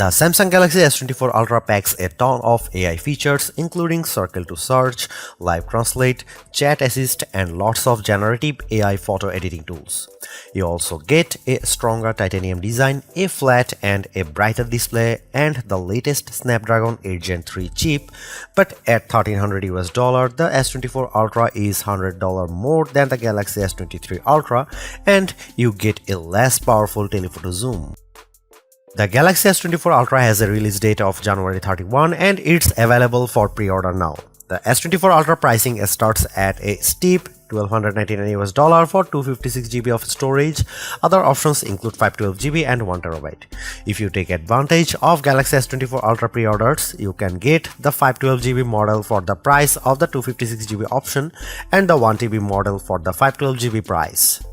The Samsung Galaxy S24 Ultra packs a ton of AI features including Circle to Search, Live Translate, Chat Assist and lots of generative AI photo editing tools. You also get a stronger titanium design, a flat and a brighter display and the latest Snapdragon 8 Gen 3 chip, but at $1,300 US, the S24 Ultra is $100 more than the Galaxy S23 Ultra and you get a less powerful telephoto zoom. The Galaxy S24 Ultra has a release date of January 31 and it's available for pre-order now. The S24 Ultra pricing starts at a steep $1,299 US for 256 GB of storage. Other options include 512 GB and 1 TB. If you take advantage of Galaxy S24 Ultra pre-orders, you can get the 512 GB model for the price of the 256 GB option and the 1 TB model for the 512 GB price.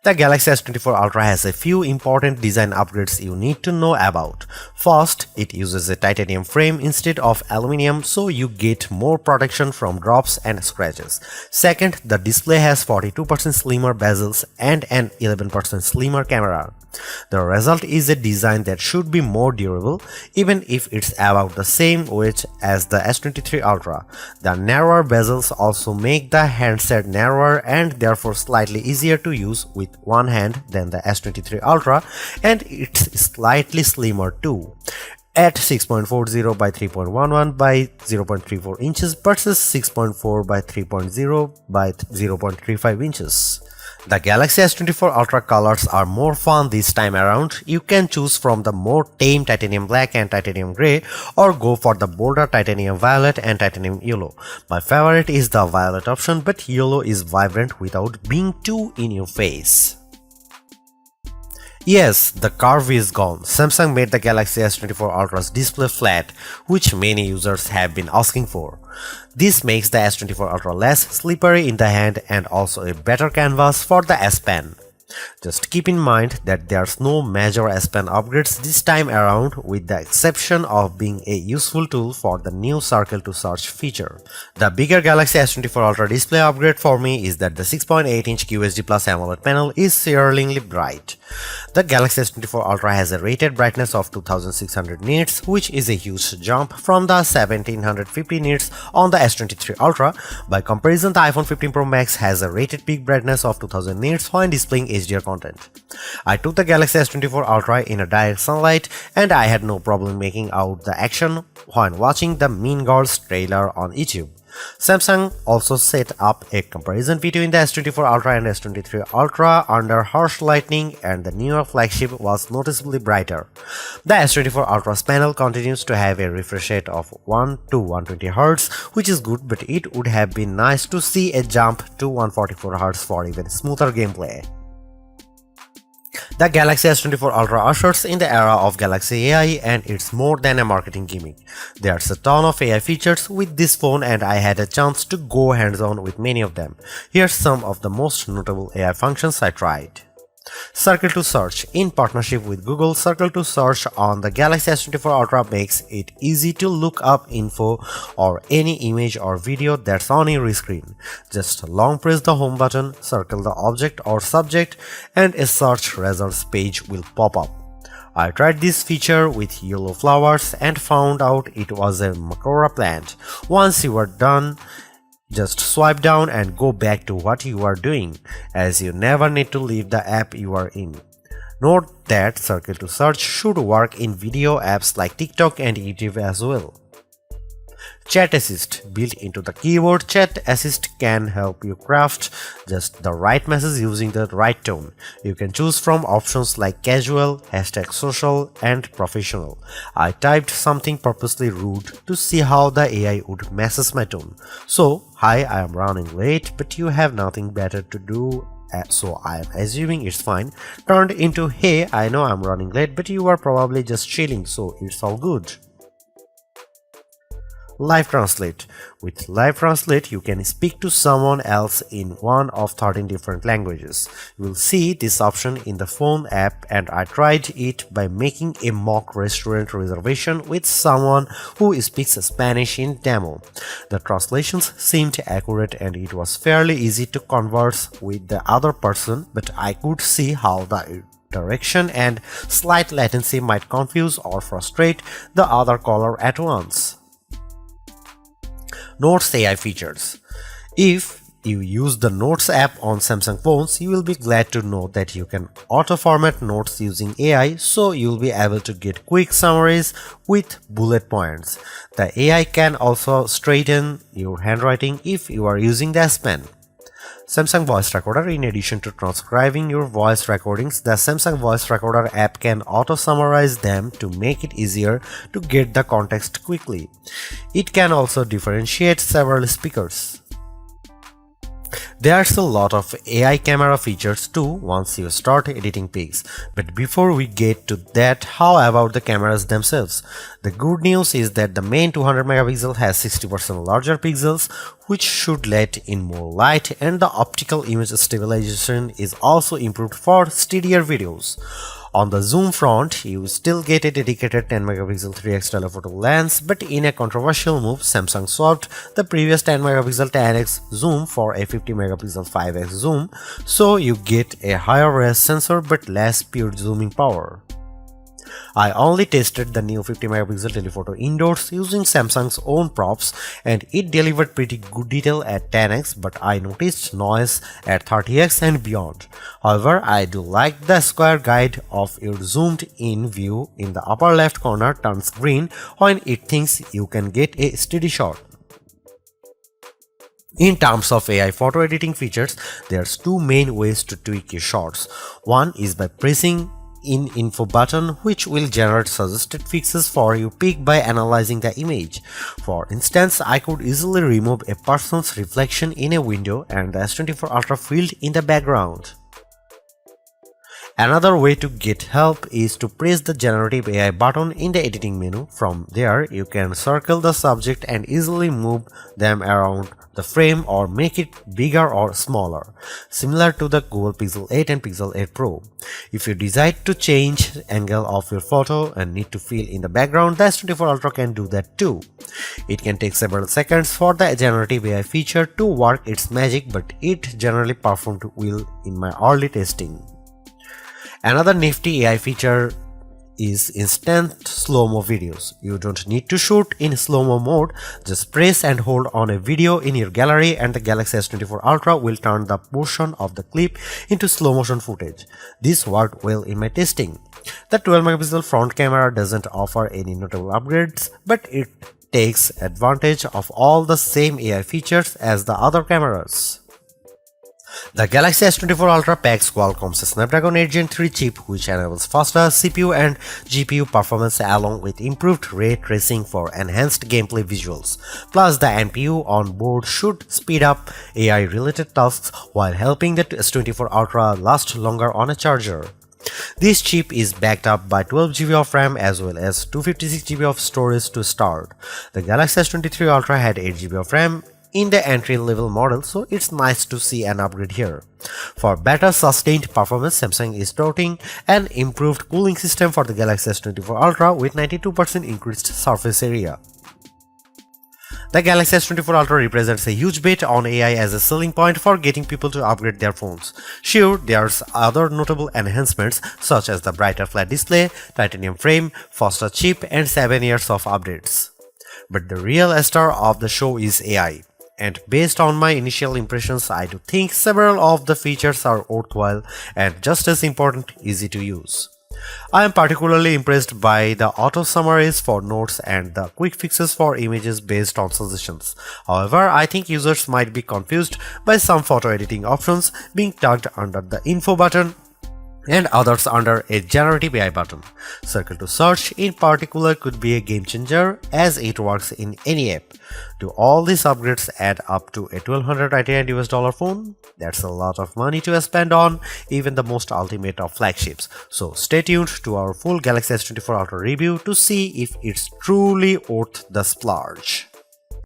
The Galaxy S24 Ultra has a few important design upgrades you need to know about. First, it uses a titanium frame instead of aluminum, so you get more protection from drops and scratches. Second, the display has 42% slimmer bezels and an 11% slimmer camera. The result is a design that should be more durable, even if it's about the same weight as the S23 Ultra. The narrower bezels also make the handset narrower and therefore slightly easier to use with one hand than the S23 Ultra, and it's slightly slimmer too, at 6.40 by 3.11 by 0.34 inches versus 6.4 by 3.0 by 0.35 inches. The Galaxy S24 Ultra colors are more fun this time around. You can choose from the more tame titanium black and titanium grey or go for the bolder titanium violet and titanium yellow. My favorite is the violet option, but yellow is vibrant without being too in your face. Yes, the curve is gone. Samsung made the Galaxy S24 Ultra's display flat, which many users have been asking for. This makes the S24 Ultra less slippery in the hand and also a better canvas for the S Pen. Just keep in mind that there's no major S Pen upgrades this time around, with the exception of being a useful tool for the new Circle to Search feature. The bigger Galaxy S24 Ultra display upgrade for me is that the 6.8-inch QHD Plus AMOLED panel is startlingly bright. The Galaxy S24 Ultra has a rated brightness of 2600 nits, which is a huge jump from the 1750 nits on the S23 Ultra. By comparison, the iPhone 15 Pro Max has a rated peak brightness of 2000 nits when displaying HDR content. I took the Galaxy S24 Ultra in a direct sunlight and I had no problem making out the action when watching the Mean Girls trailer on YouTube. Samsung also set up a comparison between the S24 Ultra and S23 Ultra under harsh lighting, and the newer flagship was noticeably brighter. The S24 Ultra's panel continues to have a refresh rate of 1 to 120 Hz, which is good, but it would have been nice to see a jump to 144 Hz for even smoother gameplay. The Galaxy S24 Ultra ushers in the era of Galaxy AI, and it's more than a marketing gimmick. There's a ton of AI features with this phone and I had a chance to go hands-on with many of them. Here's some of the most notable AI functions I tried. Circle to Search. In partnership with Google, Circle to Search on the Galaxy S24 Ultra makes it easy to look up info or any image or video that's on your screen. Just long press the home button, circle the object or subject, and a search results page will pop up. I tried this feature with yellow flowers and found out it was a Makora plant. Once you are done, just swipe down and go back to what you are doing, as you never need to leave the app you are in. Note that Circle to Search should work in video apps like TikTok and YouTube as well. Chat Assist. Built into the keyboard, Chat Assist can help you craft just the right message using the right tone. You can choose from options like casual, #social, and professional. I typed something purposely rude to see how the AI would message my tone. So, hi, I am running late, but you have nothing better to do, so I am assuming it's fine, turned into, hey, I know I'm running late, but you are probably just chilling, so it's all good. Live Translate. With Live Translate, you can speak to someone else in one of 13 different languages. You will see this option in the phone app, and I tried it by making a mock restaurant reservation with someone who speaks Spanish in demo. The translations seemed accurate and it was fairly easy to converse with the other person, but I could see how the direction, and slight latency might confuse or frustrate the other caller at once. Notes AI features. If you use the Notes app on Samsung phones, you will be glad to know that you can auto-format notes using AI, so you'll be able to get quick summaries with bullet points. The AI can also straighten your handwriting if you are using the S Pen. Samsung Voice Recorder. In addition to transcribing your voice recordings, the Samsung Voice Recorder app can auto-summarize them to make it easier to get the context quickly. It can also differentiate several speakers. There's a lot of AI camera features too once you start editing pics, but before we get to that, how about the cameras themselves? The good news is that the main 200 megapixel has 60% larger pixels, which should let in more light, and the optical image stabilization is also improved for steadier videos. On the zoom front, you still get a dedicated 10 megapixel 3x telephoto lens, but in a controversial move, Samsung swapped the previous 10 megapixel 10x zoom for a 50 megapixel 5x zoom, so you get a higher res sensor but less pure zooming power. I only tested the new 50 megapixel telephoto indoors using Samsung's own props, and it delivered pretty good detail at 10x, but I noticed noise at 30x and beyond. However, I do like the square guide of your zoomed in view in the upper left corner turns green when it thinks you can get a steady shot. In terms of AI photo editing features, there's two main ways to tweak your shots. One is by pressing in info button, which will generate suggested fixes for your pic by analyzing the image. For instance, I could easily remove a person's reflection in a window and the S24 Ultra field in the background. Another way to get help is to press the generative AI button in the editing menu. From there, you can circle the subject and easily move them around the frame or make it bigger or smaller, similar to the Google Pixel 8 and Pixel 8 Pro. If you decide to change the angle of your photo and need to fill in the background, the S24 Ultra can do that too. It can take several seconds for the generative AI feature to work its magic, but it generally performed well in my early testing. Another nifty AI feature is instant slow-mo videos. You don't need to shoot in slow-mo mode, just press and hold on a video in your gallery and the Galaxy S24 Ultra will turn the portion of the clip into slow motion footage. This worked well in my testing. The 12 megapixel front camera doesn't offer any notable upgrades, but it takes advantage of all the same AI features as the other cameras. The Galaxy S24 Ultra packs Qualcomm's Snapdragon 8 Gen 3 chip, which enables faster CPU and GPU performance along with improved ray tracing for enhanced gameplay visuals. Plus, the NPU on board should speed up AI-related tasks while helping the S24 Ultra last longer on a charger. This chip is backed up by 12 GB of RAM as well as 256 GB of storage to start. The Galaxy S23 Ultra had 8 GB of RAM in the entry-level model, so it's nice to see an upgrade here. For better sustained performance, Samsung is touting an improved cooling system for the Galaxy S24 Ultra with 92% increased surface area. The Galaxy S24 Ultra represents a huge bet on AI as a selling point for getting people to upgrade their phones. Sure, there's other notable enhancements such as the brighter flat display, titanium frame, faster chip, and 7 years of updates. But the real star of the show is AI. And based on my initial impressions, I do think several of the features are worthwhile and just as important, easy to use. I am particularly impressed by the auto summaries for notes and the quick fixes for images based on suggestions. However, I think users might be confused by some photo editing options being tucked under the info button and others under a generative AI button. Circle to search in particular could be a game changer as it works in any app. Do all these upgrades add up to a $1,299 phone? That's a lot of money to spend on even the most ultimate of flagships. So stay tuned to our full Galaxy S24 Ultra review to see if it's truly worth the splurge.